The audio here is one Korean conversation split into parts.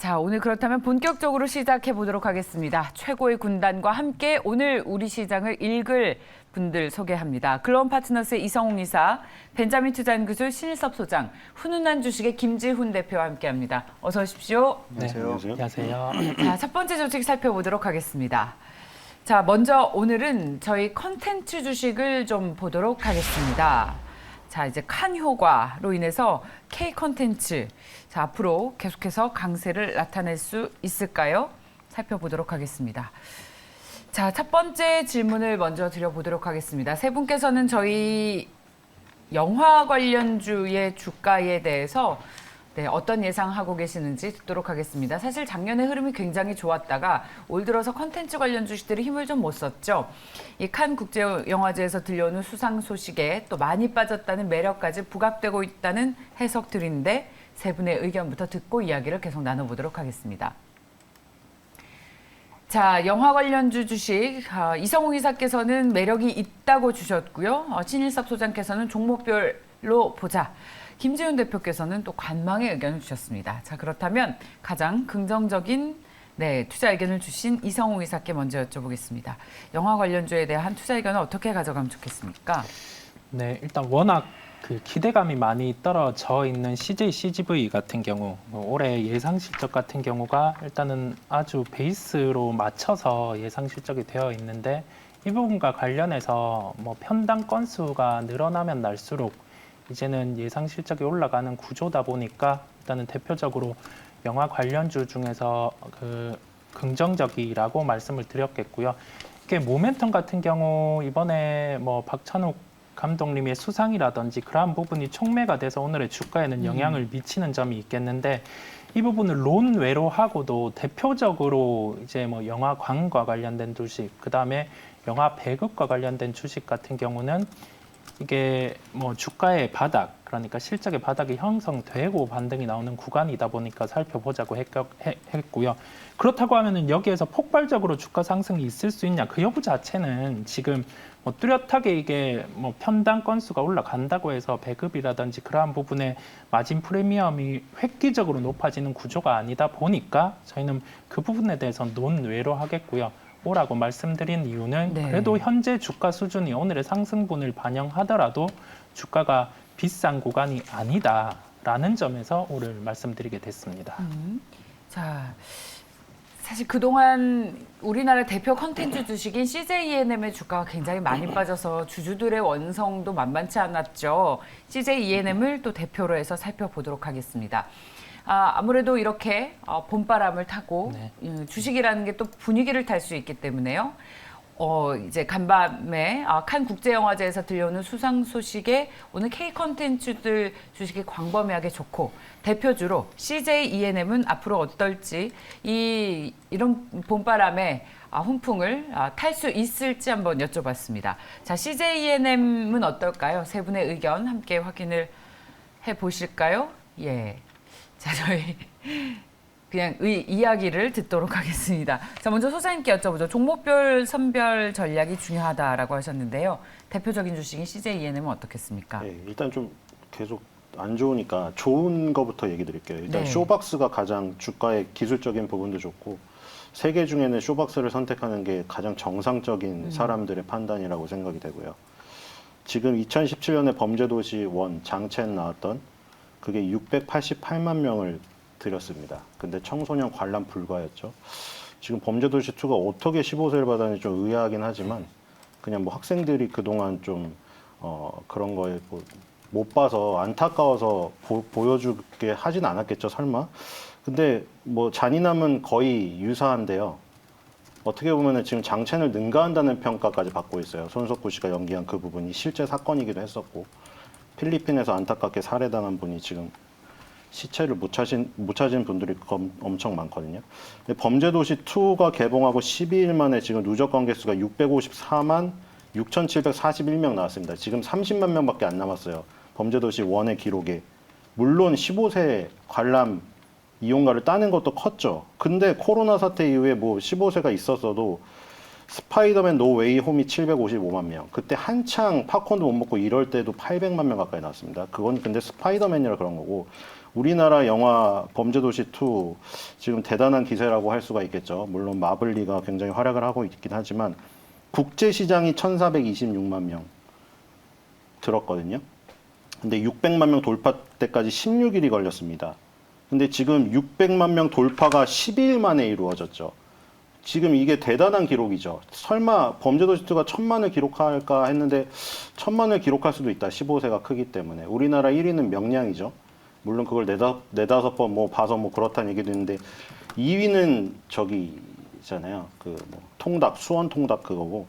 자, 오늘 그렇다면 본격적으로 시작해 보도록 하겠습니다. 최고의 군단과 함께 오늘 우리 시장을 읽을 분들 소개합니다. 글로원 파트너스의 이성웅 이사, 벤자민 투자연구소 신일섭 소장, 훈훈한 주식의 김지훈 대표와 함께합니다. 어서 오십시오. 네, 안녕하세요. 자, 첫 번째 소식 살펴보도록 하겠습니다. 자, 먼저 오늘은 저희 컨텐츠 주식을 좀 보도록 하겠습니다. 자, 이제 칸 효과로 인해서 K 컨텐츠, 자, 앞으로 계속해서 강세를 나타낼 수 있을까요? 살펴보도록 하겠습니다. 자, 첫 번째 질문을 먼저 드려보도록 하겠습니다. 세 분께서는 저희 영화 관련주의 주가에 대해서 어떤 예상하고 계시는지 듣도록 하겠습니다. 사실 작년에 흐름이 굉장히 좋았다가 올 들어서 컨텐츠 관련 주식들이 힘을 좀 못 썼죠. 이 칸 국제영화제에서 들려오는 수상 소식에 또 많이 빠졌다는 매력까지 부각되고 있다는 해석들인데 세 분의 의견부터 듣고 이야기를 계속 나눠보도록 하겠습니다. 자, 영화 관련주 주식 이성웅 이사께서는 매력이 있다고 주셨고요. 신일섭 소장께서는 종목별로 보자. 김지훈 대표께서는 또 관망의 의견을 주셨습니다. 자, 그렇다면 가장 긍정적인 투자 의견을 주신 이성웅 이사께 먼저 여쭤보겠습니다. 영화 관련주에 대한 투자 의견을 어떻게 가져가면 좋겠습니까? 네, 일단 워낙 기대감이 많이 떨어져 있는 CJ CGV 같은 경우, 올해 예상 실적 같은 경우가 일단은 아주 베이스로 맞춰서 예상 실적이 되어 있는데 이 부분과 관련해서 편당 건수가 늘어나면 날수록 이제는 예상 실적이 올라가는 구조다 보니까 일단은 대표적으로 영화 관련주 중에서 긍정적이라고 말씀을 드렸겠고요. 이게 모멘텀 같은 경우 이번에 박찬욱 감독님의 수상이라든지 그러한 부분이 촉매가 돼서 오늘의 주가에는 영향을 미치는 점이 있겠는데 이 부분을 론외로 하고도 대표적으로 이제 영화관과 관련된 주식, 그다음에 영화 배급과 관련된 주식 같은 경우는 이게 주가의 바닥, 그러니까 실적의 바닥이 형성되고 반등이 나오는 구간이다 보니까 살펴보자고 했고요. 그렇다고 하면은 여기에서 폭발적으로 주가 상승이 있을 수 있냐, 그 여부 자체는 지금 뚜렷하게 이게 편당 건수가 올라간다고 해서 배급이라든지 그러한 부분에 마진 프리미엄이 획기적으로 높아지는 구조가 아니다 보니까 저희는 그 부분에 대해서는 논외로 하겠고요. 오라고 말씀드린 이유는 그래도 현재 주가 수준이 오늘의 상승분을 반영하더라도 주가가 비싼 구간이 아니다라는 점에서 오를 말씀드리게 됐습니다. 자, 사실 그동안 우리나라 대표 컨텐츠 주식인 CJ 주가가 굉장히 많이 빠져서 주주들의 원성도 만만치 않았죠. CJ 을 또 대표로 해서 살펴보도록 하겠습니다. 아무래도 이렇게 봄바람을 타고 주식이라는 게 또 분위기를 탈 수 있기 때문에요. 이제 간밤에 칸 국제영화제에서 들려오는 수상 소식에 오늘 K 컨텐츠들 주식이 광범위하게 좋고 대표주로 CJ 은 앞으로 어떨지 이런 봄바람에 훈풍을 탈 수 있을지 한번 여쭤봤습니다. 자, CJ 은 어떨까요? 세 분의 의견 함께 확인을 해 보실까요? 예. 자, 저희 그냥 이야기를 듣도록 하겠습니다. 자, 먼저 소장님께 여쭤보죠. 종목별 선별 전략이 중요하다라고 하셨는데요. 대표적인 주식인 CJ 은 어떻겠습니까? 네, 일단 좀 계속 안 좋으니까 좋은 거부터 얘기 드릴게요. 일단 쇼박스가 가장 주가의 기술적인 부분도 좋고 세 개 중에는 쇼박스를 선택하는 게 가장 정상적인 사람들의 판단이라고 생각이 되고요. 지금 2017년에 범죄도시 1 장첸 나왔던 그게 688만 명을 들였습니다. 근데 청소년 관람 불가였죠. 지금 범죄도시 2가 어떻게 15세를 받았는지 좀 의아하긴 하지만 그냥 학생들이 그동안 좀 그런 거에 못 봐서 안타까워서 보여주게 하진 않았겠죠, 설마. 근데 잔인함은 거의 유사한데요. 어떻게 보면은 지금 장첸을 능가한다는 평가까지 받고 있어요. 손석구 씨가 연기한 그 부분이 실제 사건이기도 했었고. 필리핀에서 안타깝게 살해당한 분이 지금 시체를 못 찾은 분들이 엄청 많거든요. 범죄도시 2가 개봉하고 12일 만에 지금 누적 관객 수가 654만 6,741명 나왔습니다. 지금 30만 명밖에 안 남았어요. 범죄도시 1의 기록에. 물론 15세 관람 이용가를 따는 것도 컸죠. 근데 코로나 사태 이후에 15세가 있었어도 스파이더맨 노 웨이 홈이 755만 명. 그때 한창 팝콘도 못 먹고 이럴 때도 800만 명 가까이 나왔습니다. 그건 근데 스파이더맨이라 그런 거고 우리나라 영화 범죄도시 2 지금 대단한 기세라고 할 수가 있겠죠. 물론 마블리가 굉장히 활약을 하고 있긴 하지만 국제 시장이 1,426만 명 들었거든요. 근데 600만 명 돌파 때까지 16일이 걸렸습니다. 근데 지금 600만 명 돌파가 12일 만에 이루어졌죠. 지금 이게 대단한 기록이죠. 설마 범죄도시2가 1,000만을 기록할까 했는데 1,000만을 기록할 수도 있다. 15세가 크기 때문에. 우리나라 1위는 명량이죠. 물론 그걸 네다섯 번 뭐 봐서 뭐 그렇다는 얘기도 있는데 2위는 저기잖아요. 그 뭐 통닭, 수원 통닭 그거고.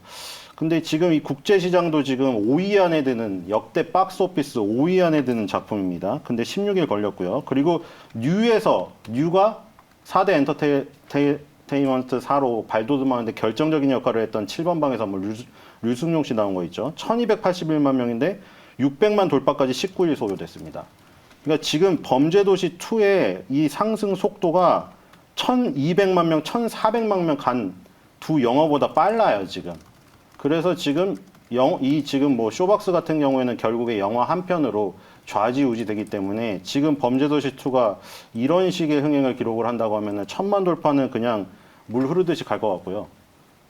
근데 지금 이 국제 시장도 지금 5위 안에 드는 역대 박스 오피스 5위 안에 드는 작품입니다. 근데 16일 걸렸고요. 그리고 뉴가 4대 엔터테인먼트 4로 발돋움하는데 결정적인 역할을 했던 7번 방의 선물 류승룡 씨 나온 거 있죠. 1281만 명인데 600만 돌파까지 19일 소요됐습니다. 그러니까 지금 범죄도시 2의 이 상승 속도가 1200만 명, 1400만 명 간 두 영화보다 빨라요, 지금. 그래서 지금 지금 뭐 쇼박스 같은 경우에는 결국에 영화 한 편으로 좌지우지 되기 때문에 지금 범죄도시 2가 이런 식의 흥행을 기록을 한다고 하면은 1,000만 돌파는 그냥 물 흐르듯이 갈 것 같고요.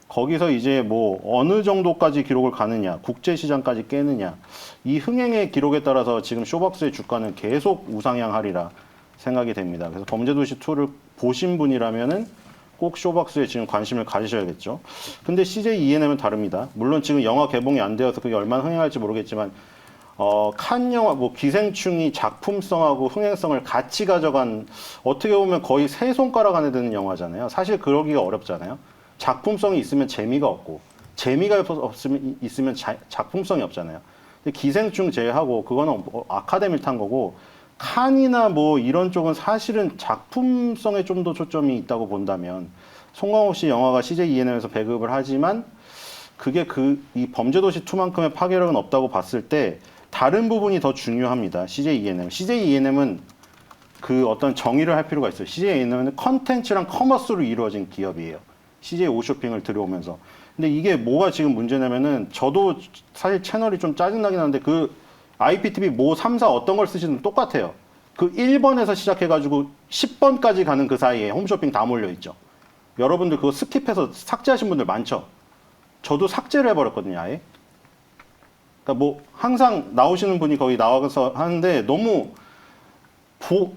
거기서 이제 뭐 어느 정도까지 기록을 가느냐, 국제 시장까지 깨느냐, 이 흥행의 기록에 따라서 지금 쇼박스의 주가는 계속 우상향하리라 생각이 됩니다. 그래서 범죄도시 2를 보신 분이라면은 꼭 쇼박스에 지금 관심을 가지셔야겠죠. 근데 CJ ENM은 다릅니다. 물론 지금 영화 개봉이 안 되어서 그게 얼마나 흥행할지 모르겠지만 칸 영화 뭐 기생충이 작품성하고 흥행성을 같이 가져간 어떻게 보면 거의 세 손가락 안에 드는 영화잖아요. 사실 그러기가 어렵잖아요. 작품성이 있으면 재미가 없고 재미가 있으면 작품성이 없잖아요. 근데 기생충 제외하고 그거는 아카데미를 탄 거고 칸이나 뭐 이런 쪽은 사실은 작품성에 좀 더 초점이 있다고 본다면 송강호 씨 영화가 CJ ENM에서 배급을 하지만 그게 이 범죄도시 2만큼의 파괴력은 없다고 봤을 때 다른 부분이 더 중요합니다. CJ ENM. CJ ENM은 그 어떤 정의를 할 필요가 있어요. CJ ENM은 컨텐츠랑 커머스로 이루어진 기업이에요. CJ 오쇼핑을 들여오면서. 근데 이게 뭐가 지금 문제냐면은 저도 사실 채널이 좀 짜증나긴 하는데 그 IPTV 뭐 3사 어떤 걸 쓰시든 똑같아요. 그 1번에서 시작해가지고 10번까지 가는 그 사이에 홈쇼핑 다 몰려있죠. 여러분들 그거 스킵해서 삭제하신 분들 많죠. 저도 삭제를 해버렸거든요, 아예. 그러니까 뭐 항상 나오시는 분이 거기 나와서 하는데 너무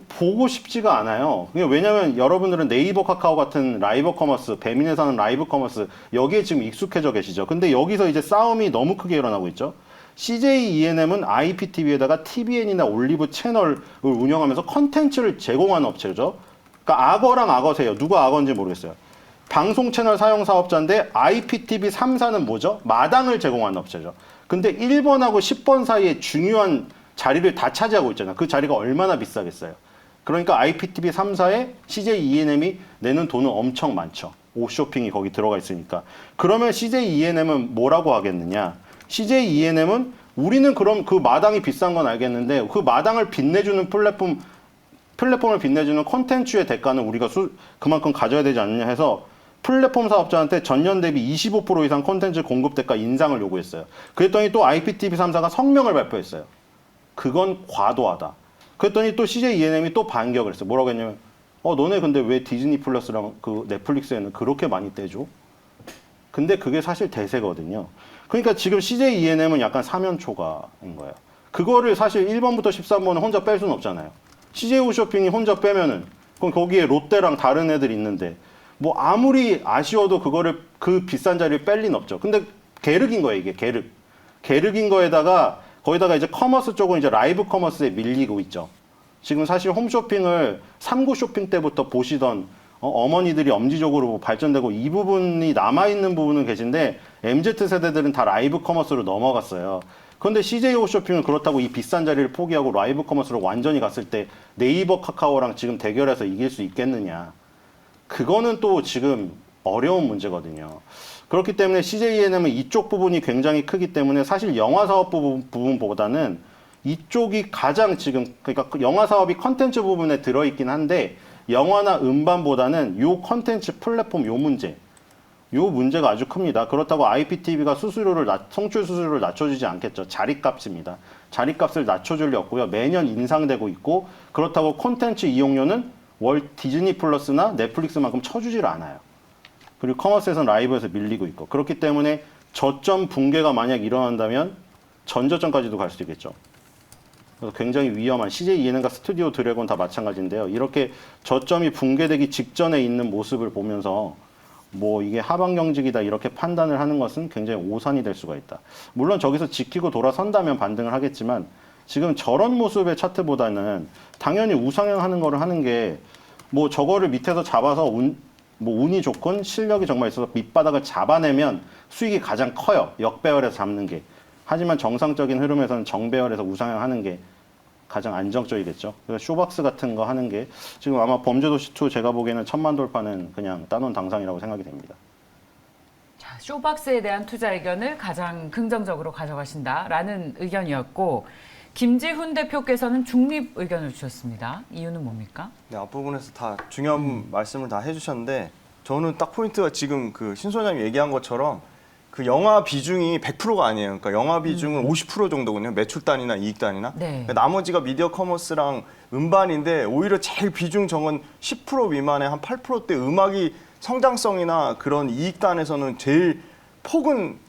보고 싶지가 않아요. 왜냐면 여러분들은 네이버 카카오 같은 라이브 커머스, 배민에서 하는 라이브 커머스 여기에 지금 익숙해져 계시죠. 근데 여기서 이제 싸움이 너무 크게 일어나고 있죠. CJ ENM은 IPTV에다가 TVN이나 올리브 채널을 운영하면서 컨텐츠를 제공하는 업체죠. 그러니까 악어랑 악어세요. 누가 악어인지 모르겠어요. 방송 채널 사용 사업자인데 IPTV 3사는 뭐죠? 마당을 제공하는 업체죠. 근데 1번하고 10번 사이에 중요한 자리를 다 차지하고 있잖아요. 그 자리가 얼마나 비싸겠어요. 그러니까 IPTV 3사에 CJ ENM이 내는 돈은 엄청 많죠. 오쇼핑이 거기 들어가 있으니까. 그러면 CJ ENM은 뭐라고 하겠느냐? CJ ENM은 우리는 그럼 그 마당이 비싼 건 알겠는데 그 마당을 빛내주는 플랫폼을 빛내주는 콘텐츠의 대가는 우리가 그만큼 가져야 되지 않느냐 해서 플랫폼 사업자한테 전년 대비 25% 이상 콘텐츠 공급 대가 인상을 요구했어요. 그랬더니 또 IPTV 3사가 성명을 발표했어요. 그건 과도하다. 그랬더니 또 CJ ENM이 또 반격을 했어요. 뭐라고 했냐면 너네 근데 왜 디즈니 플러스랑 그 넷플릭스에는 그렇게 많이 떼줘? 근데 그게 사실 대세거든요. 그러니까 지금 CJ ENM은 약간 사면초가인 거예요. 그거를 사실 1번부터 13번은 혼자 뺄 수는 없잖아요. CJ 홈쇼핑이 혼자 빼면은 그럼 거기에 롯데랑 다른 애들 있는데 뭐 아무리 아쉬워도 그거를 그 비싼 자리를 뺄 리는 없죠. 근데 계륵인 거예요, 이게 계륵. 계륵인 거에다가 거기다가 이제 커머스 쪽은 이제 라이브 커머스에 밀리고 있죠. 지금 사실 홈쇼핑을 3구 쇼핑 때부터 보시던 어머니들이 엄지적으로 발전되고 이 부분이 남아있는 부분은 계신데 MZ세대들은 다 라이브 커머스로 넘어갔어요. 그런데 CJ 홈쇼핑은 그렇다고 이 비싼 자리를 포기하고 라이브 커머스로 완전히 갔을 때 네이버 카카오랑 지금 대결해서 이길 수 있겠느냐. 그거는 또 지금 어려운 문제거든요. 그렇기 때문에 CJ ENM은 이쪽 부분이 굉장히 크기 때문에 사실 영화 사업 부분보다는 이쪽이 가장 지금 그러니까 영화 사업이 컨텐츠 부분에 들어있긴 한데 영화나 음반보다는 요 컨텐츠 플랫폼 요 문제 요 문제가 아주 큽니다. 그렇다고 IPTV가 송출 수수료를 낮춰주지 않겠죠. 자리값입니다. 자리값을 낮춰줄 리 없고요. 매년 인상되고 있고 그렇다고 콘텐츠 이용료는 월 디즈니 플러스나 넷플릭스만큼 쳐주질 않아요. 그리고 커머스에서는 라이브에서 밀리고 있고 그렇기 때문에 저점 붕괴가 만약 일어난다면 전저점까지도 갈 수 있겠죠. 그래서 굉장히 위험한 CJ ENM과 스튜디오 드래곤 다 마찬가지인데요. 이렇게 저점이 붕괴되기 직전에 있는 모습을 보면서 뭐 이게 하방 경직이다 이렇게 판단을 하는 것은 굉장히 오산이 될 수가 있다. 물론 저기서 지키고 돌아선다면 반등을 하겠지만 지금 저런 모습의 차트보다는 당연히 우상향하는 거를 하는 게 뭐 저거를 밑에서 잡아서 운이 좋건 실력이 정말 있어서 밑바닥을 잡아내면 수익이 가장 커요. 역배열에서 잡는 게. 하지만 정상적인 흐름에서는 정배열에서 우상향하는 게 가장 안정적이겠죠. 그래서 쇼박스 같은 거 하는 게 지금 아마 범죄도시2 제가 보기에는 1000만 돌파는 그냥 따놓은 당상이라고 생각이 됩니다. 자, 쇼박스에 대한 투자 의견을 가장 긍정적으로 가져가신다라는 의견이었고 김지훈 대표께서는 중립 의견을 주셨습니다. 이유는 뭡니까? 네, 앞부분에서 다 중요한 말씀을 다 해주셨는데 저는 딱 포인트가 지금 그 신 소장님 얘기한 것처럼 그 영화 비중이 100%가 아니에요. 그러니까 영화 비중은 50% 정도거든요. 매출 단위나 이익 단위나. 네. 그러니까 나머지가 미디어 커머스랑 음반인데 오히려 제일 비중 적은 10% 미만의 한 8%대 음악이 성장성이나 그런 이익 단에서는 제일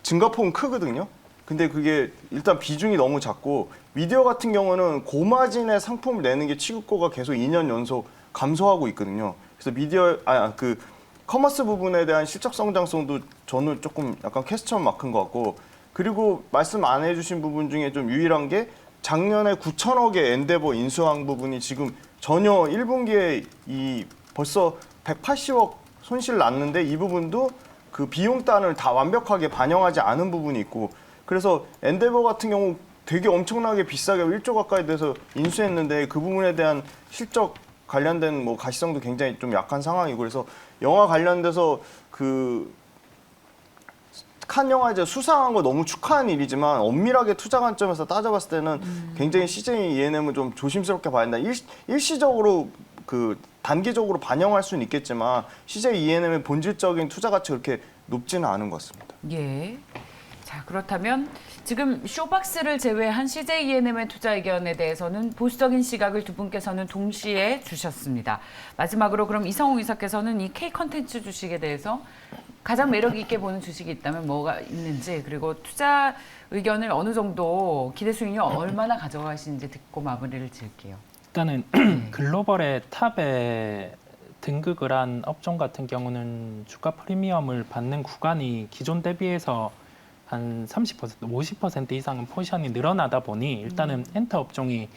증가폭은 크거든요. 근데 그게 일단 비중이 너무 작고 미디어 같은 경우는 고마진의 상품을 내는 게 취급고가 계속 2년 연속 감소하고 있거든요. 그래서 커머스 부분에 대한 실적 성장성도 저는 조금 약간 퀘스천 마크인 것 같고 그리고 말씀 안 해주신 부분 중에 좀 유일한 게 작년에 9천억의 엔데버 인수한 부분이 지금 전혀 1분기에 벌써 180억 손실 났는데 이 부분도 그 비용단을 다 완벽하게 반영하지 않은 부분이 있고 그래서 엔데버 같은 경우 되게 엄청나게 비싸게 1조 가까이 돼서 인수했는데 그 부분에 대한 실적 관련된 뭐 가시성도 굉장히 좀 약한 상황이고 그래서 영화 관련돼서 칸 영화 이제 수상한 거 너무 축하한 일이지만 엄밀하게 투자 관점에서 따져봤을 때는 굉장히 CJ ENM은 좀 조심스럽게 봐야 된다. 일시적으로 단기적으로 반영할 수는 있겠지만 CJ ENM의 본질적인 투자 가치가 그렇게 높지는 않은 것 같습니다. 예. 자, 그렇다면 지금 쇼박스를 제외한 CJ ENM의 투자 의견에 대해서는 보수적인 시각을 두 분께서는 동시에 주셨습니다. 마지막으로 그럼 이성욱 이사께서는 이 K 컨텐츠 주식에 대해서 가장 매력 있게 보는 주식이 있다면 뭐가 있는지 그리고 투자 의견을 어느 정도 기대 수익률 얼마나 가져가시는지 듣고 마무리를 지을게요. 일단은 글로벌의 탑에 등극을 한 업종 같은 경우는 주가 프리미엄을 받는 구간이 기존 대비해서 한 30%, 50% 이상은 포지션이 늘어나다 보니 일단은 엔터 업종이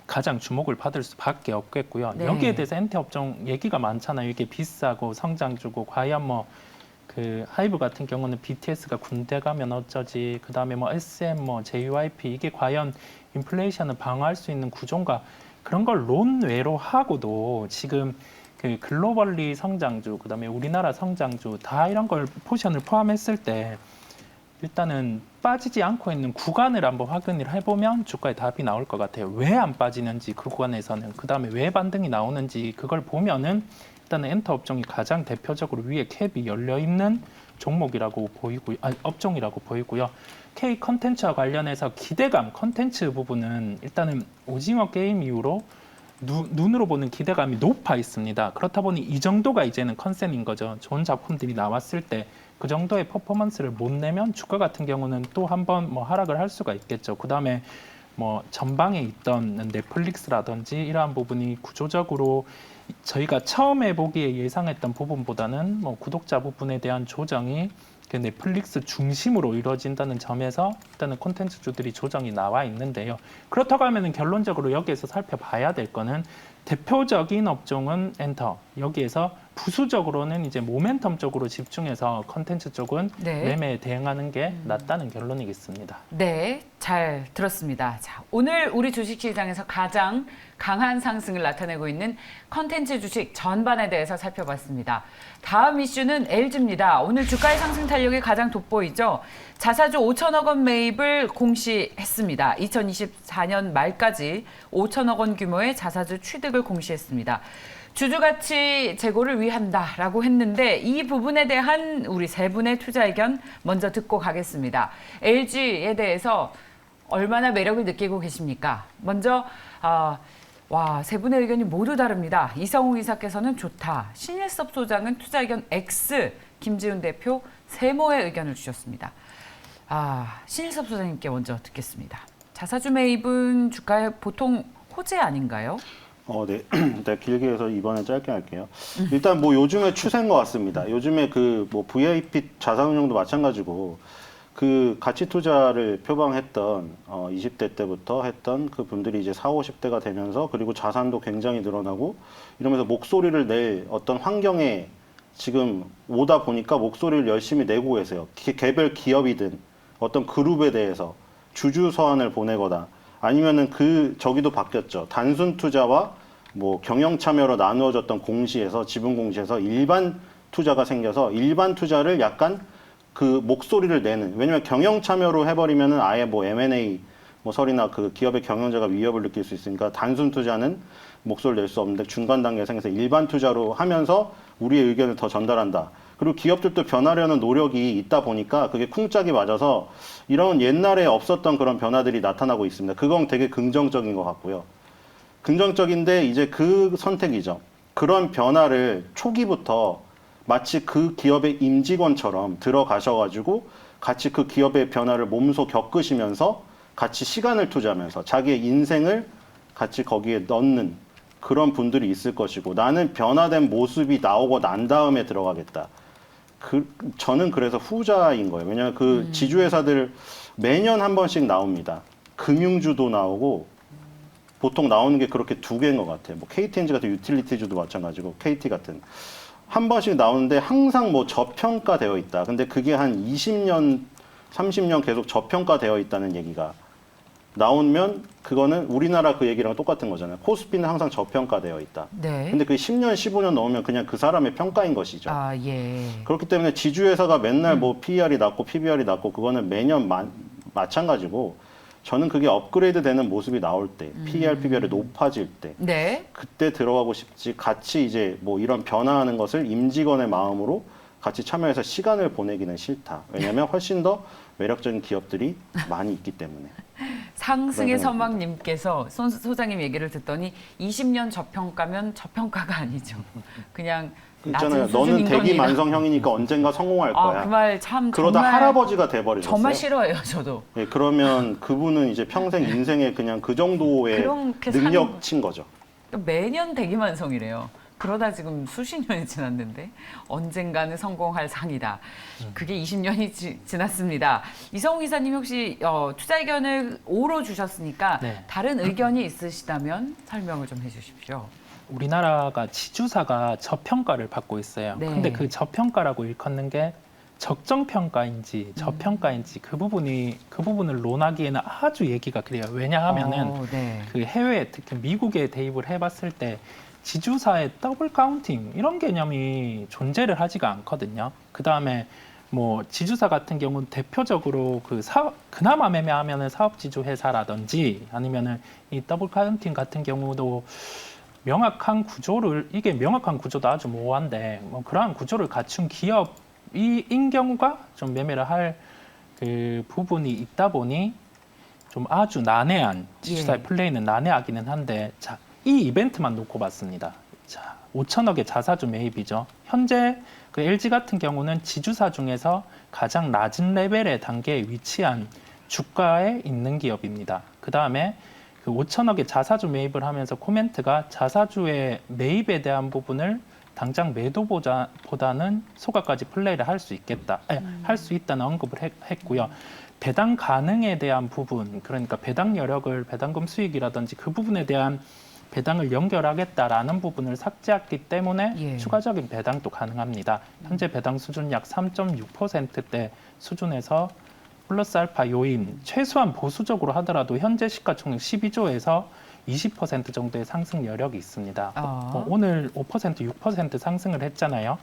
가장 주목을 받을 수밖에 없겠고요. 네. 여기에 대해서 엔터 업종 얘기가 많잖아요. 이게 비싸고 성장주고 과연 뭐 그 하이브 같은 경우는 BTS가 군대 가면 어쩌지, 그 다음에 뭐 SM, 뭐 JYP 이게 과연 인플레이션을 방어할 수 있는 구조인가 그런 걸 논외로 하고도 지금 그 글로벌리 성장주, 그 다음에 우리나라 성장주 다 이런 걸 포지션을 포함했을 때 일단은 빠지지 않고 있는 구간을 한번 확인을 해보면 주가에 답이 나올 것 같아요. 왜 안 빠지는지 그 구간에서는 그 다음에 왜 반등이 나오는지 그걸 보면은 일단은 엔터 업종이 가장 대표적으로 위에 캡이 열려 있는 종목이라고 보이고요, 업종이라고 보이고요. K 컨텐츠와 관련해서 기대감 컨텐츠 부분은 일단은 오징어 게임 이후로 눈으로 보는 기대감이 높아 있습니다. 그렇다 보니 이 정도가 이제는 컨센인 거죠. 좋은 작품들이 나왔을 때 그 정도의 퍼포먼스를 못 내면 주가 같은 경우는 또 한 번 뭐 하락을 할 수가 있겠죠. 그 다음에 뭐 전방에 있던 넷플릭스라든지 이러한 부분이 구조적으로 저희가 처음에 보기에 예상했던 부분보다는 뭐 구독자 부분에 대한 조정이 그 넷플릭스 중심으로 이루어진다는 점에서 일단은 콘텐츠주들이 조정이 나와 있는데요. 그렇다고 하면은 결론적으로 여기에서 살펴봐야 될 거는 대표적인 업종은 엔터. 여기에서 부수적으로는 이제 모멘텀 쪽으로 집중해서 콘텐츠 쪽은 네. 매매에 대응하는 게 낫다는 결론이겠습니다. 네, 잘 들었습니다. 자, 오늘 우리 주식시장에서 가장 강한 상승을 나타내고 있는 컨텐츠 주식 전반에 대해서 살펴봤습니다. 다음 이슈는 LG입니다. 오늘 주가의 상승 탄력이 가장 돋보이죠. 자사주 5천억 원 매입을 공시했습니다. 2024년 말까지 5천억 원 규모의 자사주 취득을 공시했습니다. 주주가치 제고를 위한다라고 했는데 이 부분에 대한 우리 세 분의 투자 의견 먼저 듣고 가겠습니다. LG에 대해서 얼마나 매력을 느끼고 계십니까? 먼저 세 분의 의견이 모두 다릅니다. 이성우 이사께서는 좋다. 신일섭 소장은 투자 의견 X, 김지훈 대표 세모의 의견을 주셨습니다. 신일섭 소장님께 먼저 듣겠습니다. 자사주 매입은 주가에 보통 호재 아닌가요? 네. 일단 길게 해서 이번엔 짧게 할게요. 일단 뭐 요즘에 추세인 것 같습니다. 요즘에 그 뭐 VIP 자산운용도 마찬가지고 그 가치 투자를 표방했던 20대 때부터 했던 그 분들이 이제 40, 50대가 되면서 그리고 자산도 굉장히 늘어나고 이러면서 목소리를 낼 어떤 환경에 지금 오다 보니까 목소리를 열심히 내고 계세요. 개별 기업이든 어떤 그룹에 대해서 주주 서한을 보내거나 아니면은 저기도 바뀌었죠. 단순 투자와 뭐 경영 참여로 나누어졌던 공시에서 지분 공시에서 일반 투자가 생겨서 일반 투자를 약간 그 목소리를 내는, 왜냐면 경영 참여로 해버리면은 아예 뭐 M&A 뭐 설이나 그 기업의 경영자가 위협을 느낄 수 있으니까 단순 투자는 목소리를 낼 수 없는데 중간 단계에 생겨서 일반 투자로 하면서 우리의 의견을 더 전달한다. 그리고 기업들도 변하려는 노력이 있다 보니까 그게 쿵짝이 맞아서 이런 옛날에 없었던 그런 변화들이 나타나고 있습니다. 그건 되게 긍정적인 것 같고요. 긍정적인데 이제 그 선택이죠. 그런 변화를 초기부터 마치 그 기업의 임직원처럼 들어가셔가지고 같이 그 기업의 변화를 몸소 겪으시면서 같이 시간을 투자하면서 자기의 인생을 같이 거기에 넣는 그런 분들이 있을 것이고 나는 변화된 모습이 나오고 난 다음에 들어가겠다. 저는 그래서 후자인 거예요. 왜냐하면 그 지주회사들 매년 한 번씩 나옵니다. 금융주도 나오고 보통 나오는 게 그렇게 두 개인 것 같아요. 뭐 KTNG 같은 유틸리티주도 마찬가지고 KT 같은. 한 번씩 나오는데 항상 뭐 저평가되어 있다. 근데 그게 한 20년, 30년 계속 저평가되어 있다는 얘기가 나오면 그거는 우리나라 그 얘기랑 똑같은 거잖아요. 코스피는 항상 저평가되어 있다. 네. 근데 그 10년, 15년 넘으면 그냥 그 사람의 평가인 것이죠. 예. 그렇기 때문에 지주회사가 맨날 뭐 PER이 낮고 PBR이 낮고 그거는 매년 마찬가지고 저는 그게 업그레이드 되는 모습이 나올 때, PER, PBR이 높아질 때, 네. 그때 들어가고 싶지, 같이 이제 뭐 이런 변화하는 것을 임직원의 마음으로 같이 참여해서 시간을 보내기는 싫다. 왜냐하면 훨씬 더 매력적인 기업들이 많이 있기 때문에. 상승의 그러면- 서막님께서 소장님 얘기를 듣더니 20년 저평가면 저평가가 아니죠. 그냥 있잖아요. 낮은 수준 너는 인건이다. 대기만성형이니까 언젠가 성공할 거야. 그 말 참 그러다 정말 할아버지가 돼버리셨어요. 정말 싫어해요, 저도. 예, 그러면 그분은 이제 평생 인생에 그냥 그 정도의 그렇게 사는 능력친 거죠. 매년 대기만성이래요. 그러다 지금 수십 년이 지났는데 언젠가는 성공할 상이다. 그게 20년이 지났습니다. 이성우 이사님 혹시 투자 의견을 O로 주셨으니까 네. 다른 의견이 있으시다면 설명을 좀 해주십시오. 우리나라가 지주사가 저평가를 받고 있어요. 네. 근데 그 저평가라고 일컫는 게 적정평가인지 저평가인지 그 부분을 논하기에는 아주 얘기가 그래요. 왜냐하면은 네. 그 해외 특히 미국에 대입을 해봤을 때 지주사의 더블 카운팅 이런 개념이 존재를 하지가 않거든요. 그 다음에 뭐 지주사 같은 경우는 대표적으로 그 그나마 매매하면은 사업지주 회사라든지 아니면은 이 더블 카운팅 같은 경우도 명확한 구조를 이게 명확한 구조도 아주 모호한데 뭐 그러한 구조를 갖춘 기업인 경우가 좀 매매를 할 그 부분이 있다 보니 좀 아주 난해한 지주사의 플레이는 난해하기는 한데 자, 이 이벤트만 놓고 봤습니다. 자, 5천억의 자사주 매입이죠. 현재 그 LG 같은 경우는 지주사 중에서 가장 낮은 레벨의 단계에 위치한 주가에 있는 기업입니다. 그 다음에 그 5천억의 자사주 매입을 하면서 코멘트가 자사주의 매입에 대한 부분을 당장 매도보다는 소가까지 플레이를 할 수 있겠다, 할 수 있다는 언급을 했고요. 배당 가능에 대한 부분, 그러니까 배당 여력을 배당금 수익이라든지 그 부분에 대한 배당을 연결하겠다라는 부분을 삭제했기 때문에 추가적인 배당도 가능합니다. 현재 배당 수준 약 3.6%대 수준에서 플러스 알파 요인, 최소한 보수적으로 하더라도 현재 시가총액 12조에서 20% 정도의 상승 여력이 있습니다. 오늘 5%, 6% 상승을 했잖아요.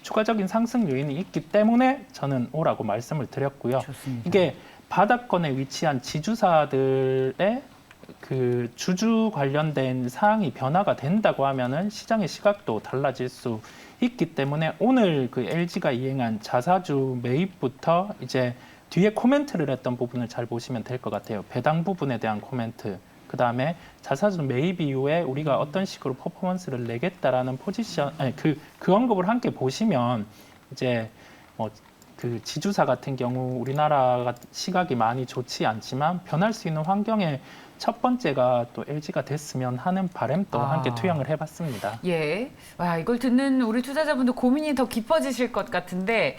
추가적인 상승 요인이 있기 때문에 저는 오라고 말씀을 드렸고요. 좋습니다. 이게 바닥권에 위치한 지주사들의 그 주주 관련된 사항이 변화가 된다고 하면은 시장의 시각도 달라질 수 있기 때문에 오늘 그 LG가 이행한 자사주 매입부터 이제 뒤에 코멘트를 했던 부분을 잘 보시면 될 것 같아요. 배당 부분에 대한 코멘트. 그다음에 자사주 매입 이후에 우리가 어떤 식으로 퍼포먼스를 내겠다라는 포지션, 아니 그 언급을 함께 보시면 이제 그 지주사 같은 경우 우리나라가 시각이 많이 좋지 않지만 변할 수 있는 환경에 첫 번째가 또 LG가 됐으면 하는 바람도 함께 투영을 해봤습니다. 예. 와, 이걸 듣는 우리 투자자분들 고민이 더 깊어지실 것 같은데,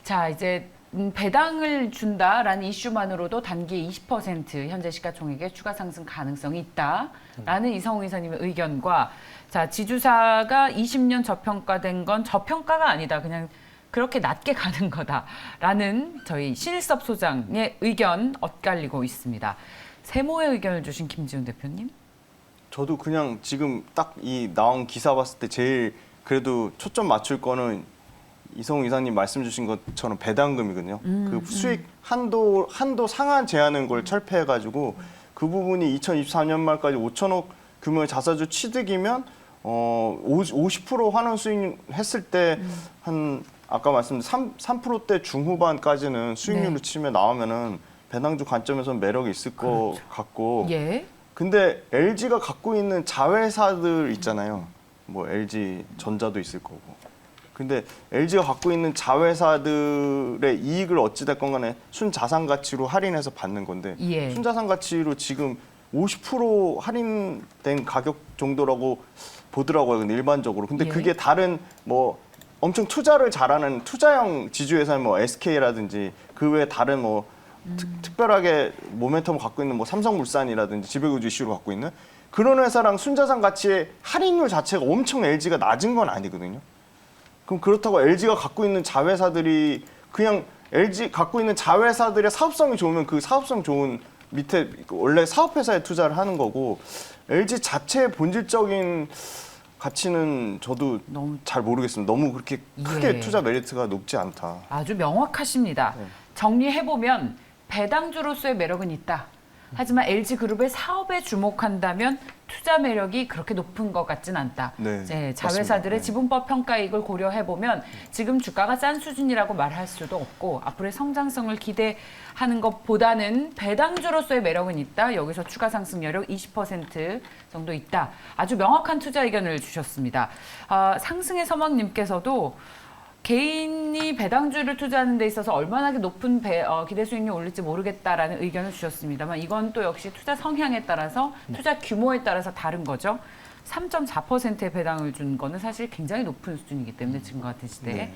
자, 이제 배당을 준다라는 이슈만으로도 단기 20% 현재 시가총액의 추가 상승 가능성이 있다라는 이성우 이사님의 의견과, 자, 지주사가 20년 저평가된 건 저평가가 아니다. 그냥 그렇게 낮게 가는 거다라는 저희 신일섭 소장의 의견 엇갈리고 있습니다. 세모의 의견을 주신 김지훈 대표님. 저도 그냥 지금 딱 이 나온 기사 봤을 때 제일 그래도 초점 맞출 거는 이성우 이사님 말씀 주신 것처럼 배당금이거든요. 그 수익 한도 상한 제한인 걸 철폐해가지고 그 부분이 2024년 말까지 5천억 규모의 자사주 취득이면 50% 환원 수익 했을 때 한 아까 말씀드린 3%대 중후반까지는 수익률로 네. 치면 나오면은 배당주 관점에서는 매력이 있을 것 같고. 예. 근데 LG가 갖고 있는 자회사들 있잖아요. 뭐 LG 전자도 있을 거고. 근데 LG가 갖고 있는 자회사들의 이익을 어찌됐건 간에 순자산 가치로 할인해서 받는 건데 예. 순자산 가치로 지금 50% 할인된 가격 정도라고 보더라고요. 근데 일반적으로. 근데 예. 그게 다른 뭐 엄청 투자를 잘하는 투자형 지주회사 뭐 SK라든지 그 외에 다른 뭐 특별하게 모멘텀을 갖고 있는 뭐 삼성물산이라든지 지배구조 이슈를 갖고 있는 그런 회사랑 순자산 가치의 할인율 자체가 엄청 LG가 낮은 건 아니거든요. 그럼 그렇다고 LG가 갖고 있는 자회사들이 그냥 LG 갖고 있는 자회사들의 사업성이 좋으면 그 사업성 좋은 밑에 원래 사업회사에 투자를 하는 거고 LG 자체의 본질적인 가치는 저도 너무 잘 모르겠습니다. 너무 그렇게 크게 예. 투자 메리트가 높지 않다. 아주 명확하십니다. 네. 정리해보면 배당주로서의 매력은 있다. 하지만 LG그룹의 사업에 주목한다면 투자 매력이 그렇게 높은 것 같진 않다. 네, 이제 자회사들의 맞습니다. 네. 지분법 평가이익을 고려해보면 지금 주가가 싼 수준이라고 말할 수도 없고 앞으로의 성장성을 기대하는 것보다는 배당주로서의 매력은 있다. 여기서 추가 상승 여력 20% 정도 있다. 아주 명확한 투자 의견을 주셨습니다. 상승의 서막님께서도 개인이 배당주를 투자하는 데 있어서 얼마나 높은 기대 수익률이 올릴지 모르겠다라는 의견을 주셨습니다만 이건 또 역시 투자 성향에 따라서 투자 규모에 따라서 다른 거죠. 3.4%의 배당을 준 거는 사실 굉장히 높은 수준이기 때문에 지금과 같은 시대에 네.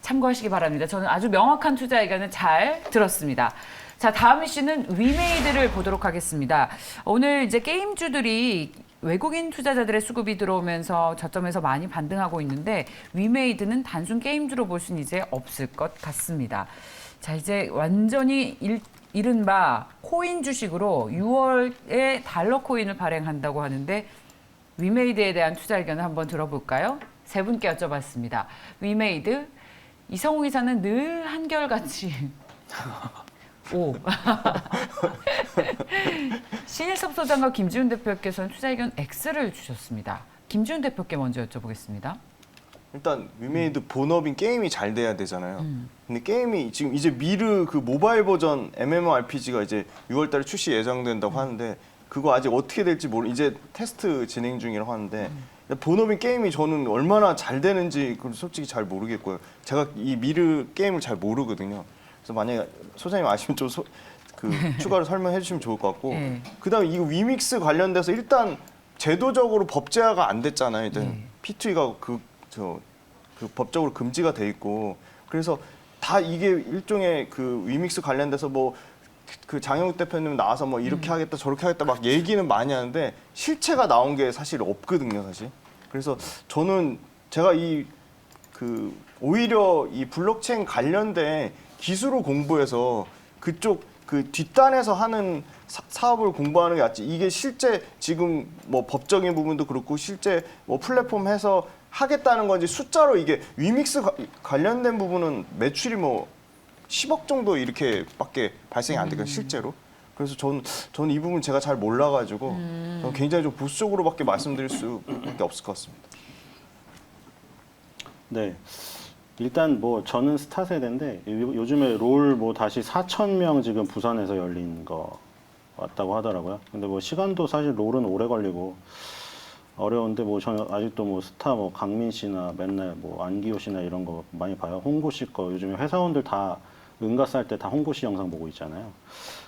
참고하시기 바랍니다. 저는 아주 명확한 투자 의견을 잘 들었습니다. 자, 다음 이슈는 위메이드를 보도록 하겠습니다. 오늘 이제 게임주들이 외국인 투자자들의 수급이 들어오면서 저점에서 많이 반등하고 있는데 위메이드는 단순 게임주로 볼 수는 이제 없을 것 같습니다. 자, 이제 완전히 이른바 코인 주식으로 6월에 달러 코인을 발행한다고 하는데 위메이드에 대한 투자 의견을 한번 들어볼까요? 세 분께 여쭤봤습니다. 위메이드, 이성우 이사는 늘 한결같이 오. 신일섭 소장과 김지훈 대표께서는 투자 의견 X를 주셨습니다. 김지훈 대표께 먼저 여쭤보겠습니다. 일단 위메이드 본업인 게임이 잘 돼야 되잖아요. 근데 게임이 지금 이제 미르 그 모바일 버전 MMORPG가 이제 6월달에 출시 예정된다고 하는데 그거 아직 어떻게 될지 이제 테스트 진행 중이라고 하는데 본업인 게임이 저는 얼마나 잘 되는지 그걸 솔직히 잘 모르겠고요. 제가 이 미르 게임을 잘 모르거든요. 그래서 만약에 소장님 아시면 좀 추가로 설명해 주시면 좋을 것 같고 예. 그다음에 이거 위믹스 관련돼서 일단 제도적으로 법제화가 안 됐잖아요. 일단 예. P2E가 그 법적으로 금지가 돼 있고 그래서 다 이게 일종의 그 위믹스 관련돼서 뭐 그 장영욱 대표님 나와서 뭐 이렇게 하겠다 저렇게 하겠다 막 얘기는 많이 하는데 실체가 나온 게 사실 없거든요, 사실. 그래서 저는 제가 오히려 이 블록체인 관련된 기술을 공부해서 그쪽 그 뒷단에서 하는 사업을 공부하는 게 낫지. 이게 실제 지금 뭐 법적인 부분도 그렇고 실제 뭐 플랫폼 해서 하겠다는 건지 숫자로 이게 위믹스 관련된 부분은 매출이 뭐 10억 정도 이렇게밖에 발생이 안 되거든요, 실제로. 그래서 저는 이 부분 제가 잘 몰라가지고 저는 굉장히 좀 보수적으로밖에 말씀드릴 수밖에 없을 것 같습니다. 네. 일단 뭐 저는 스타 세대인데 요즘에 롤 뭐 다시 4,000명 지금 부산에서 열린 거 왔다고 하더라고요. 근데 뭐 시간도 사실 롤은 오래 걸리고 어려운데 뭐 저는 아직도 뭐 스타 뭐 강민 씨나 맨날 뭐 안기호 씨나 이런 거 많이 봐요. 홍보 씨 거 요즘에 회사원들 다 응가스 할 때 다 홍보 씨 영상 보고 있잖아요.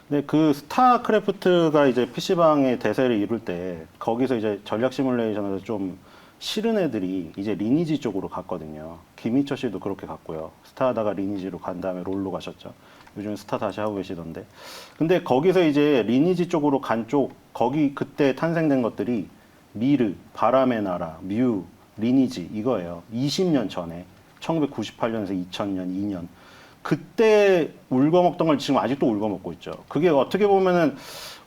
근데 그 스타크래프트가 이제 PC방의 대세를 이룰 때 거기서 이제 전략 시뮬레이션에서 좀 싫은 애들이 이제 리니지 쪽으로 갔거든요. 김희철 씨도 그렇게 갔고요. 스타 하다가 리니지로 간 다음에 롤로 가셨죠. 요즘 스타 다시 하고 계시던데. 근데 거기서 이제 리니지 쪽으로 간 쪽, 거기 그때 탄생된 것들이 미르, 바람의 나라, 뮤, 리니지 이거예요. 20년 전에 1998년에서 2000년, 2년. 그때 울거먹던 걸 지금 아직도 울거먹고 있죠. 그게 어떻게 보면은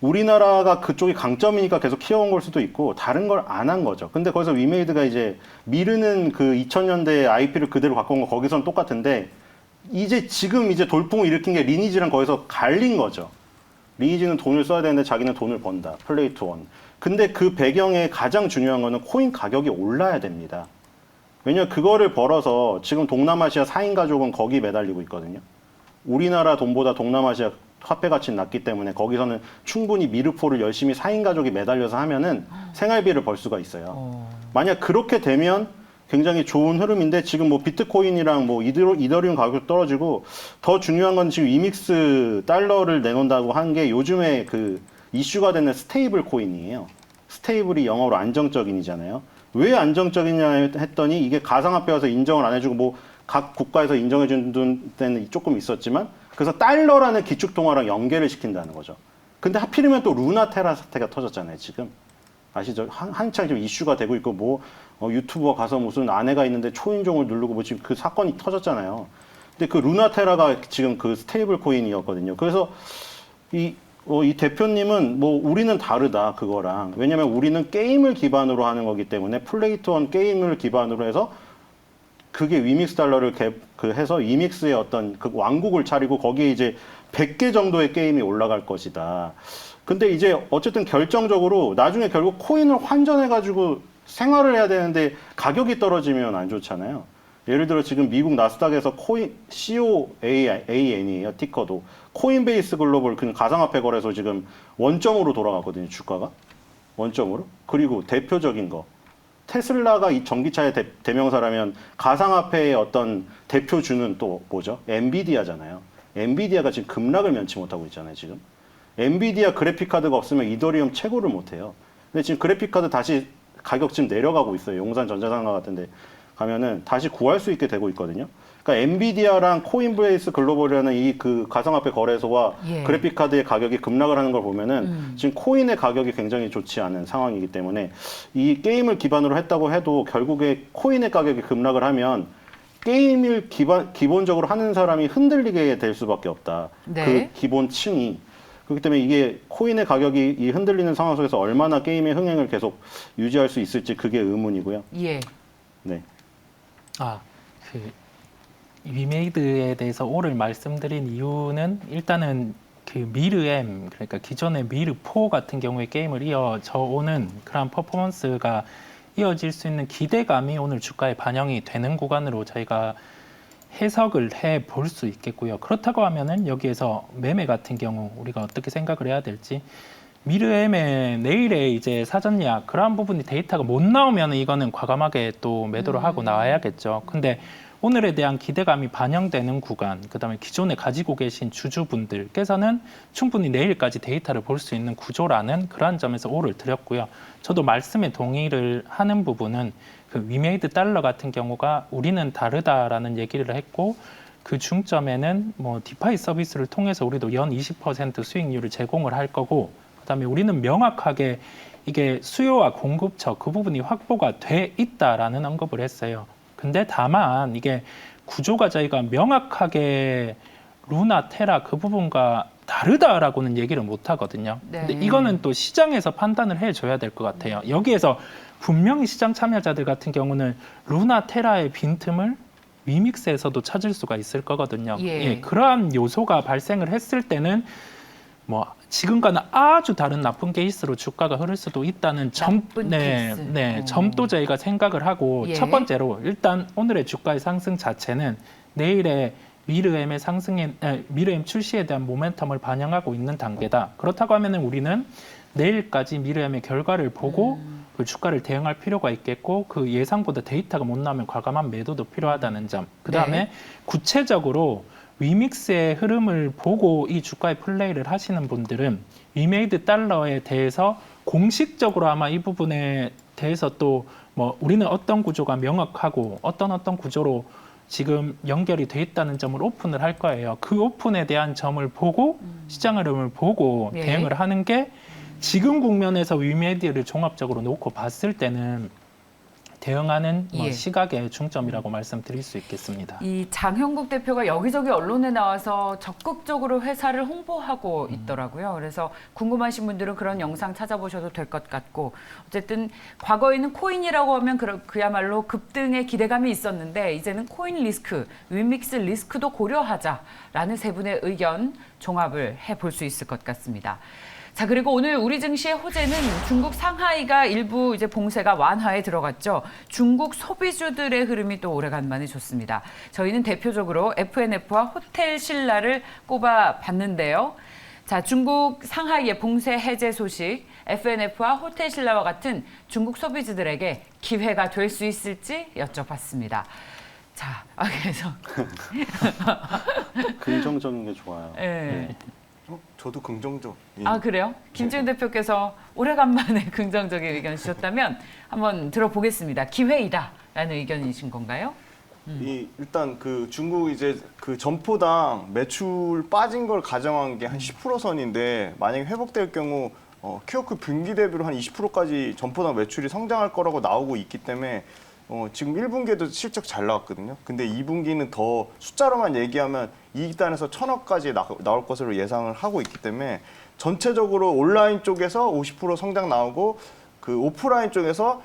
우리나라가 그쪽이 강점이니까 계속 키워온 걸 수도 있고 다른 걸 안 한 거죠. 근데 거기서 위메이드가 이제 미르는 그 2000년대 IP를 그대로 갖고 온 거 거기서는 똑같은데 이제 지금 이제 돌풍을 일으킨 게 리니지랑 거기서 갈린 거죠. 리니지는 돈을 써야 되는데 자기는 돈을 번다. 플레이 투 원. 근데 그 배경에 가장 중요한 거는 코인 가격이 올라야 됩니다. 왜냐면 그거를 벌어서 지금 동남아시아 4인 가족은 거기 매달리고 있거든요. 우리나라 돈보다 동남아시아 화폐 가치는 낮기 때문에 거기서는 충분히 미르포를 열심히 4인 가족이 매달려서 하면은 생활비를 벌 수가 있어요. 만약 그렇게 되면 굉장히 좋은 흐름인데 지금 뭐 비트코인이랑 뭐 이더리움 가격도 떨어지고 더 중요한 건 지금 이믹스 달러를 내놓는다고 한 게 요즘에 그 이슈가 되는 스테이블 코인이에요. 스테이블이 영어로 안정적인이잖아요. 왜 안정적이냐 했더니 이게 가상화폐여서 인정을 안 해주고 뭐 각 국가에서 인정해 준 때는 조금 있었지만 그래서 달러라는 기축통화랑 연계를 시킨다는 거죠. 근데 하필이면 또 루나테라 사태가 터졌잖아요, 지금. 아시죠? 한창 지금 이슈가 되고 있고 뭐 유튜버 가서 무슨 아내가 있는데 초인종을 누르고 뭐 지금 그 사건이 터졌잖아요. 근데 그 루나테라가 지금 그 스테이블 코인이었거든요. 그래서 이 대표님은 뭐 우리는 다르다 그거랑 왜냐면 우리는 게임을 기반으로 하는 거기 때문에 플레이 투 원 게임을 기반으로 해서 그게 위믹스 달러를 해서 이믹스의 어떤 그 왕국을 차리고 거기에 이제 100개 정도의 게임이 올라갈 것이다. 근데 이제 어쨌든 결정적으로 나중에 결국 코인을 환전해가지고 생활을 해야 되는데 가격이 떨어지면 안 좋잖아요. 예를 들어 지금 미국 나스닥에서 코인 COAN이에요. 티커도 코인베이스 글로벌 그 가상화폐 거래소 지금 원점으로 돌아가거든요. 주가가 원점으로. 그리고 대표적인 거 테슬라가 이 전기차의 대명사라면 가상화폐의 어떤 대표주는 또 뭐죠? 엔비디아잖아요. 엔비디아가 지금 급락을 면치 못하고 있잖아요. 지금 엔비디아 그래픽카드가 없으면 이더리움 채굴을 못해요. 근데 지금 그래픽카드 다시 가격 지금 내려가고 있어요. 용산 전자상가 같은데 가면은 다시 구할 수 있게 되고 있거든요. 그러니까 엔비디아랑 코인베이스 글로벌이라는 이 그 가상화폐 거래소와 예. 그래픽카드의 가격이 급락을 하는 걸 보면은 지금 코인의 가격이 굉장히 좋지 않은 상황이기 때문에 이 게임을 기반으로 했다고 해도 결국에 코인의 가격이 급락을 하면 게임을 기본적으로 하는 사람이 흔들리게 될 수밖에 없다. 네. 그 기본층이. 그렇기 때문에 이게 코인의 가격이 이 흔들리는 상황 속에서 얼마나 게임의 흥행을 계속 유지할 수 있을지 그게 의문이고요. 예. 네. 위메이드에 대해서 오를 말씀드린 이유는 일단은 그 미르M 그러니까 기존의 미르4 같은 경우에 게임을 이어져 오는 그런 퍼포먼스가 이어질 수 있는 기대감이 오늘 주가에 반영이 되는 구간으로 저희가 해석을 해 볼 수 있겠고요. 그렇다고 하면은 여기에서 매매 같은 경우 우리가 어떻게 생각을 해야 될지 미르엠의 내일에 이제 사전 예약 그러한 부분이 데이터가 못 나오면 이거는 과감하게 또 매도를 하고 나와야겠죠. 근데 오늘에 대한 기대감이 반영되는 구간, 그다음에 기존에 가지고 계신 주주분들께서는 충분히 내일까지 데이터를 볼 수 있는 구조라는 그러한 점에서 오를 드렸고요. 저도 말씀에 동의를 하는 부분은 그 위메이드 달러 같은 경우가 우리는 다르다라는 얘기를 했고 그 중점에는 뭐 디파이 서비스를 통해서 우리도 연 20% 수익률을 제공을 할 거고 그다음에 우리는 명확하게 이게 수요와 공급처 그 부분이 확보가 돼 있다라는 언급을 했어요. 근데 다만 이게 구조가 저희가 명확하게 루나, 테라 그 부분과 다르다라고는 얘기를 못 하거든요. 네. 근데 이거는 또 시장에서 판단을 해줘야 될 것 같아요. 여기에서 분명히 시장 참여자들 같은 경우는 루나, 테라의 빈틈을 위믹스에서도 찾을 수가 있을 거거든요. 예. 그러한 요소가 발생을 했을 때는 뭐 지금과는 아주 다른 나쁜 케이스로 주가가 흐를 수도 있다는 나쁜 케이스. 점도 저희가 생각을 하고 예. 첫 번째로 일단 오늘의 주가의 상승 자체는 내일의 미르엠의 미르엠 출시에 대한 모멘텀을 반영하고 있는 단계다. 그렇다고 하면은 우리는 내일까지 미르엠의 결과를 보고 그 주가를 대응할 필요가 있겠고 그 예상보다 데이터가 못 나오면 과감한 매도도 필요하다는 점. 그다음에 네. 구체적으로 위믹스의 흐름을 보고 이 주가의 플레이를 하시는 분들은 위메이드 달러에 대해서 공식적으로 아마 이 부분에 대해서 또 뭐 우리는 어떤 구조가 명확하고 어떤 구조로 지금 연결이 돼 있다는 점을 오픈을 할 거예요. 그 오픈에 대한 점을 보고 시장 흐름을 보고 예. 대응을 하는 게 지금 국면에서 위메디를 종합적으로 놓고 봤을 때는 대응하는 뭐 예. 시각의 중점이라고 말씀드릴 수 있겠습니다. 이 장형국 대표가 여기저기 언론에 나와서 적극적으로 회사를 홍보하고 있더라고요. 그래서 궁금하신 분들은 그런 영상 찾아보셔도 될 것 같고 어쨌든 과거에는 코인이라고 하면 그야말로 급등의 기대감이 있었는데 이제는 코인 리스크, 위믹스 리스크도 고려하자라는 세 분의 의견 종합을 해볼 수 있을 것 같습니다. 자, 그리고 오늘 우리 증시의 호재는 중국 상하이가 일부 이제 봉쇄가 완화에 들어갔죠. 중국 소비주들의 흐름이 또 오래간만에 좋습니다. 저희는 대표적으로 FNF와 호텔 신라를 꼽아 봤는데요. 자, 중국 상하이의 봉쇄 해제 소식, FNF와 호텔 신라와 같은 중국 소비주들에게 기회가 될 수 있을지 여쭤봤습니다. 자, 그래서 긍정적인 게 좋아요. 네. 저도 긍정적. 아, 그래요? 김지훈 대표께서 오래간만에 긍정적인 의견 주셨다면 한번 들어보겠습니다. 기회이다라는 의견이신 건가요? 일단 그 중국 이제 그 점포당 매출 빠진 걸 가정한 게 한 10% 선인데 만약에 회복될 경우 퀴오크 분기 대비로 한 20%까지 점포당 매출이 성장할 거라고 나오고 있기 때문에 지금 1분기에도 실적 잘 나왔거든요. 근데 2분기는 더 숫자로만 얘기하면 이익단에서 1,000억까지 나올 것으로 예상을 하고 있기 때문에 전체적으로 온라인 쪽에서 50% 성장 나오고 그 오프라인 쪽에서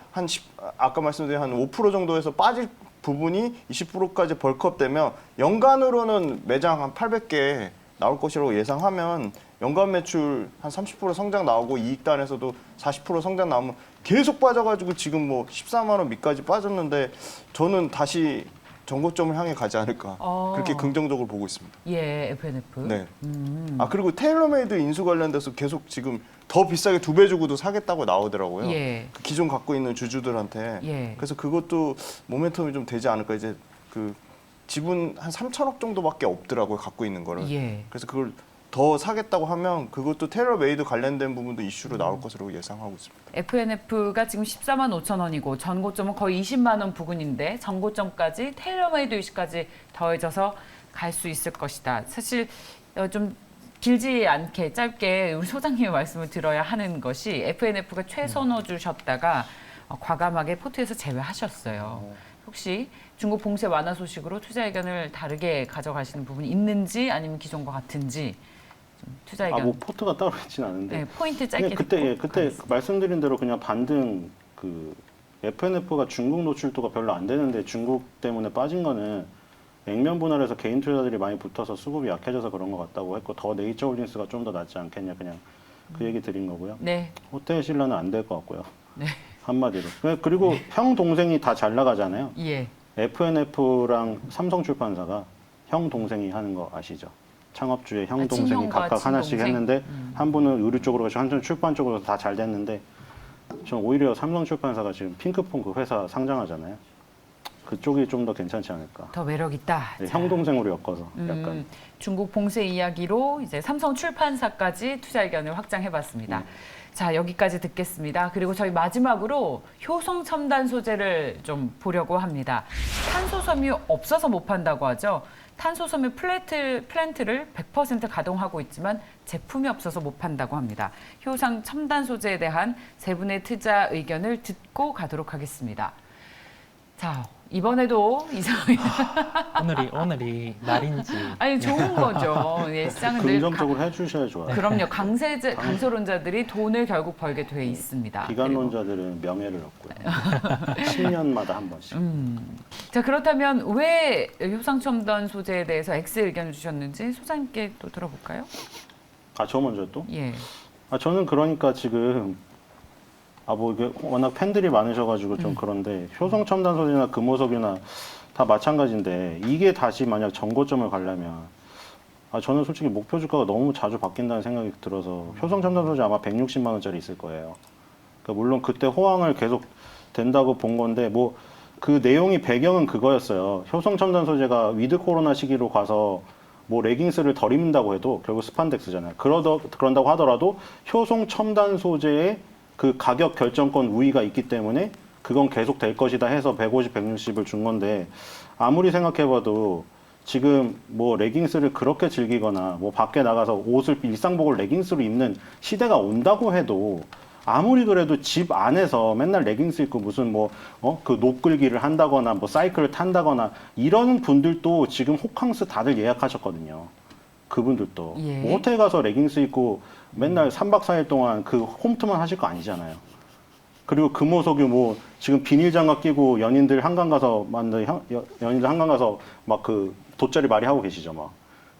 아까 말씀드린 한 5% 정도에서 빠질 부분이 20%까지 벌크업되면 연간으로는 매장 한 800개 나올 것이라고 예상하면 연간 매출 한 30% 성장 나오고 이익단에서도 40% 성장 나오면 계속 빠져가지고 지금 뭐 14만 원 밑까지 빠졌는데 저는 다시 전고점을 향해 가지 않을까 그렇게 긍정적으로 보고 있습니다. 예, FNF. 네. 아 그리고 테일러메이드 인수 관련돼서 계속 지금 더 비싸게 2배 주고도 사겠다고 나오더라고요. 예. 그 기존 갖고 있는 주주들한테. 예. 그래서 그것도 모멘텀이 좀 되지 않을까. 이제 그 지분 한 3천억 정도밖에 없더라고요. 갖고 있는 거를. 예. 그래서 그걸 더 사겠다고 하면 그것도 테일러메이드 관련된 부분도 이슈로 나올 것으로 예상하고 있습니다. FNF가 지금 14만 5천 원이고 전고점은 거의 20만 원 부근인데 전고점까지 테일러메이드 이슈까지 더해져서 갈 수 있을 것이다. 사실 좀 길지 않게 짧게 우리 소장님의 말씀을 들어야 하는 것이 FNF가 최선호 주셨다가 과감하게 포트에서 제외하셨어요. 혹시 중국 봉쇄 완화 소식으로 투자 의견을 다르게 가져가시는 부분이 있는지 아니면 기존과 같은지 좀 투자 의견. 뭐 포트가 따로 있진 않은데. 네, 포인트 짧게 그냥 그때 가겠습니다. 말씀드린 대로 그냥 반등 그 FNF가 중국 노출도가 별로 안 되는데 중국 때문에 빠진 거는 액면 분할에서 개인 투자자들이 많이 붙어서 수급이 약해져서 그런 것 같다고 했고 더 네이처 홀딩스가 좀 더 낫지 않겠냐 그냥 그 얘기 드린 거고요. 네. 호텔 신라는 안 될 것 같고요. 네. 한마디로. 그리고 형 동생이 다 잘 나가잖아요. 예. FNF랑 삼성출판사가 형 동생이 하는 거 아시죠? 창업주의 형 동생이 친형과 각각 하나씩 친동생? 했는데 한 분은 의류 쪽으로 가시고 한 분은 출판 쪽으로 다 잘 됐는데 저는 오히려 삼성출판사가 지금 핑크폰 그 회사 상장하잖아요. 그쪽이 좀 더 괜찮지 않을까. 더 매력 있다. 네, 자, 형 동생으로 엮어서 약간. 중국 봉쇄 이야기로 이제 삼성 출판사까지 투자 의견을 확장해봤습니다. 자, 여기까지 듣겠습니다. 그리고 저희 마지막으로 효성 첨단 소재를 좀 보려고 합니다. 탄소 섬유 없어서 못 판다고 하죠. 탄소 섬유 플랜트를 100% 가동하고 있지만 제품이 없어서 못 판다고 합니다. 효성 첨단 소재에 대한 세 분의 투자 의견을 듣고 가도록 하겠습니다. 자, 이번에도 이상하게 오늘이 날인지. 아니 좋은 거죠. 예, 시장은 늘 긍정적으로 해주셔야 좋아요. 그럼요. 강소론자들이 돈을 결국 벌게 돼 있습니다. 비관론자들은 명예를 얻고요. 10년마다 한 번씩. 자, 그렇다면 왜 효상첨단 소재에 대해서 X 의견을 주셨는지 소장님께 또 들어볼까요? 아, 저 먼저 또? 예. 아, 저는 그러니까 지금 뭐 이게 워낙 팬들이 많으셔가지고 좀 그런데 효성첨단 소재나 금호석유나 다 마찬가지인데 이게 다시 만약 정고점을 가려면 저는 솔직히 목표 주가가 너무 자주 바뀐다는 생각이 들어서 효성첨단 소재 아마 160만 원짜리 있을 거예요. 그러니까 물론 그때 호황을 계속 된다고 본 건데 뭐 그 내용이 배경은 그거였어요. 효성첨단 소재가 위드 코로나 시기로 가서 뭐 레깅스를 덜 입는다고 해도 결국 스판덱스잖아요. 그런다고 하더라도 효성첨단 소재의 그 가격 결정권 우위가 있기 때문에 그건 계속 될 것이다 해서 150, 160을 준 건데 아무리 생각해봐도 지금 뭐 레깅스를 그렇게 즐기거나 뭐 밖에 나가서 옷을 일상복을 레깅스로 입는 시대가 온다고 해도 아무리 그래도 집 안에서 맨날 레깅스 입고 무슨 그 노끌기를 한다거나 뭐 사이클을 탄다거나 이런 분들도 지금 호캉스 다들 예약하셨거든요. 그분들도 예. 뭐 호텔 가서 레깅스 입고 맨날 3박 4일 동안 그 홈트만 하실 거 아니잖아요. 그리고 금호석유 뭐 지금 비닐 장갑 끼고 연인들 한강 가서 연인들 한강 가서 막 그 돗자리 말이 하고 계시죠, 막.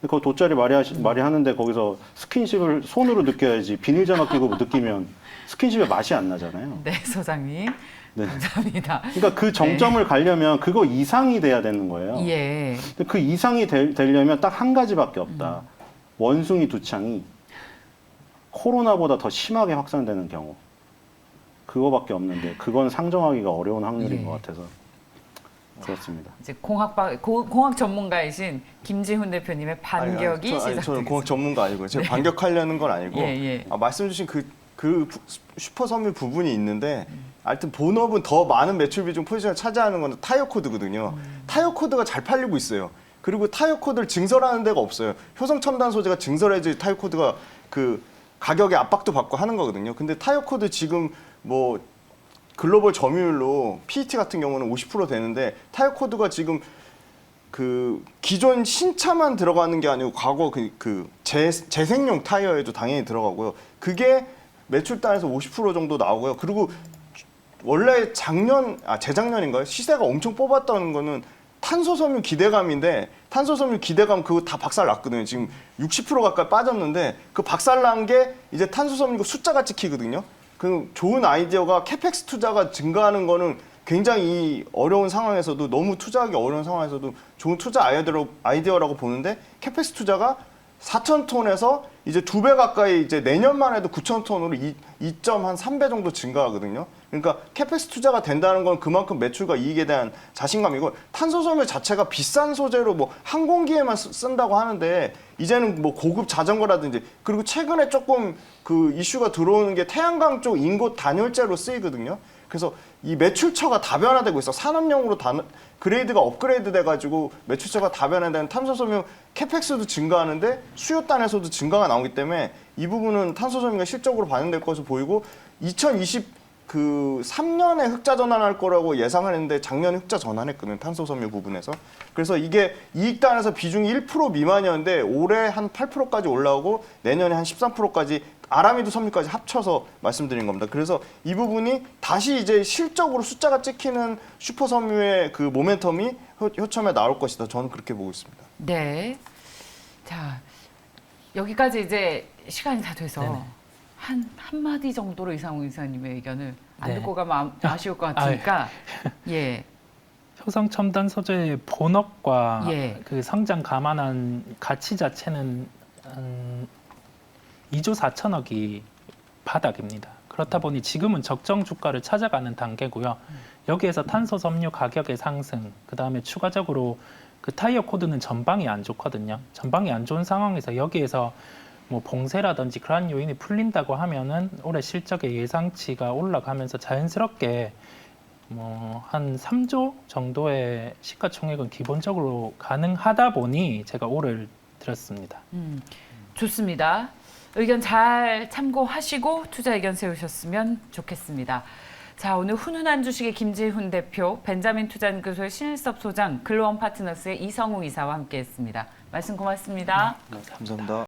근데 그 돗자리 말이 하는데 거기서 스킨십을 손으로 느껴야지 비닐 장갑 끼고 느끼면 스킨십의 맛이 안 나잖아요. 네, 소장님. 네. 감사합니다. 그러니까 그 정점을 가려면 그거 이상이 돼야 되는 거예요. 예. 근데 그 이상이 되려면 딱 한 가지밖에 없다. 원숭이 두창이 코로나보다 더 심하게 확산되는 경우. 그거밖에 없는데 그건 상정하기가 어려운 확률인 예. 것 같아서 그렇습니다. 이제 공학 전문가이신 김지훈 대표님의 반격이 시작되겠습니다. 저는 공학 전문가 아니고요. 제가 반격하려는 건 아니고 예. 말씀 주신 그 슈퍼섬유 부분이 있는데 하여튼 본업은 더 많은 매출 비중 포지션을 차지하는 건 타이어 코드거든요. 타이어 코드가 잘 팔리고 있어요. 그리고 타이어 코드를 증설하는 데가 없어요. 효성 첨단 소재가 증설해야지 타이어 코드가 그 가격의 압박도 받고 하는 거거든요. 근데 타이어 코드 지금 뭐 글로벌 점유율로 PET 같은 경우는 50% 되는데 타이어 코드가 지금 그 기존 신차만 들어가는 게 아니고 과거 재생용 타이어에도 당연히 들어가고요. 그게 매출단에서 50% 정도 나오고요. 그리고 원래 재작년인가요? 시세가 엄청 뽑았다는 거는 탄소섬유 기대감인데 탄소섬유 기대감 그거 다 박살 났거든요. 지금 60% 가까이 빠졌는데 그 박살 난 게 이제 탄소섬유가 숫자가 찍히거든요. 그 좋은 아이디어가 캐펙스 투자가 증가하는 거는 굉장히 어려운 상황에서도 너무 투자하기 어려운 상황에서도 좋은 투자 아이디어라고 보는데 캐펙스 투자가 4,000톤에서 이제 2배 가까이 이제 내년만 해도 9,000톤으로 2.3배 정도 증가하거든요. 그러니까 캐펙스 투자가 된다는 건 그만큼 매출과 이익에 대한 자신감이고 탄소섬유 자체가 비싼 소재로 뭐 항공기에만 쓴다고 하는데 이제는 뭐 고급 자전거라든지 그리고 최근에 조금 그 이슈가 들어오는 게 태양광 쪽 인곳 단열재로 쓰이거든요. 그래서 이 매출처가 다변화되고 있어. 산업용으로 그레이드가 업그레이드 돼가지고 매출처가 다변화되는 탄소섬유 캐펙스도 증가하는데 수요단에서도 증가가 나오기 때문에 이 부분은 탄소섬유가 실적으로 반영될 것으로 보이고 2023년에 흑자 전환할 거라고 예상을 했는데 작년에 흑자 전환했거든요. 탄소섬유 부분에서. 그래서 이게 이익단에서 비중이 1% 미만이었는데 올해 한 8%까지 올라오고 내년에 한 13%까지 아라미드 섬유까지 합쳐서 말씀드린 겁니다. 그래서 이 부분이 다시 이제 실적으로 숫자가 찍히는 슈퍼섬유의 그 모멘텀이 효첨에 나올 것이다. 저는 그렇게 보고 있습니다. 네. 자, 여기까지 이제 시간이 다 돼서 네네. 한마디 정도로 이상우 이사님의 의견을 안 네. 듣고 가면 아쉬울 것 같으니까 예. 효성 첨단 소재의 본업과 예. 그 성장 감안한 가치 자체는 2조 4천억이 바닥입니다. 그렇다 보니 지금은 적정 주가를 찾아가는 단계고요. 여기에서 탄소 섬유 가격의 상승, 그 다음에 추가적으로 그 타이어 코드는 전방이 안 좋거든요. 전방이 안 좋은 상황에서 여기에서 뭐 봉쇄라든지 그러한 요인이 풀린다고 하면은 올해 실적의 예상치가 올라가면서 자연스럽게 뭐 한 3조 정도의 시가총액은 기본적으로 가능하다 보니 제가 오를 들었습니다. 좋습니다. 의견 잘 참고하시고 투자 의견 세우셨으면 좋겠습니다. 자, 오늘 훈훈한 주식의 김지훈 대표, 벤자민 투자연구소의 신일섭 소장, 글로원 파트너스의 이성우 이사와 함께했습니다. 말씀 고맙습니다. 감사합니다.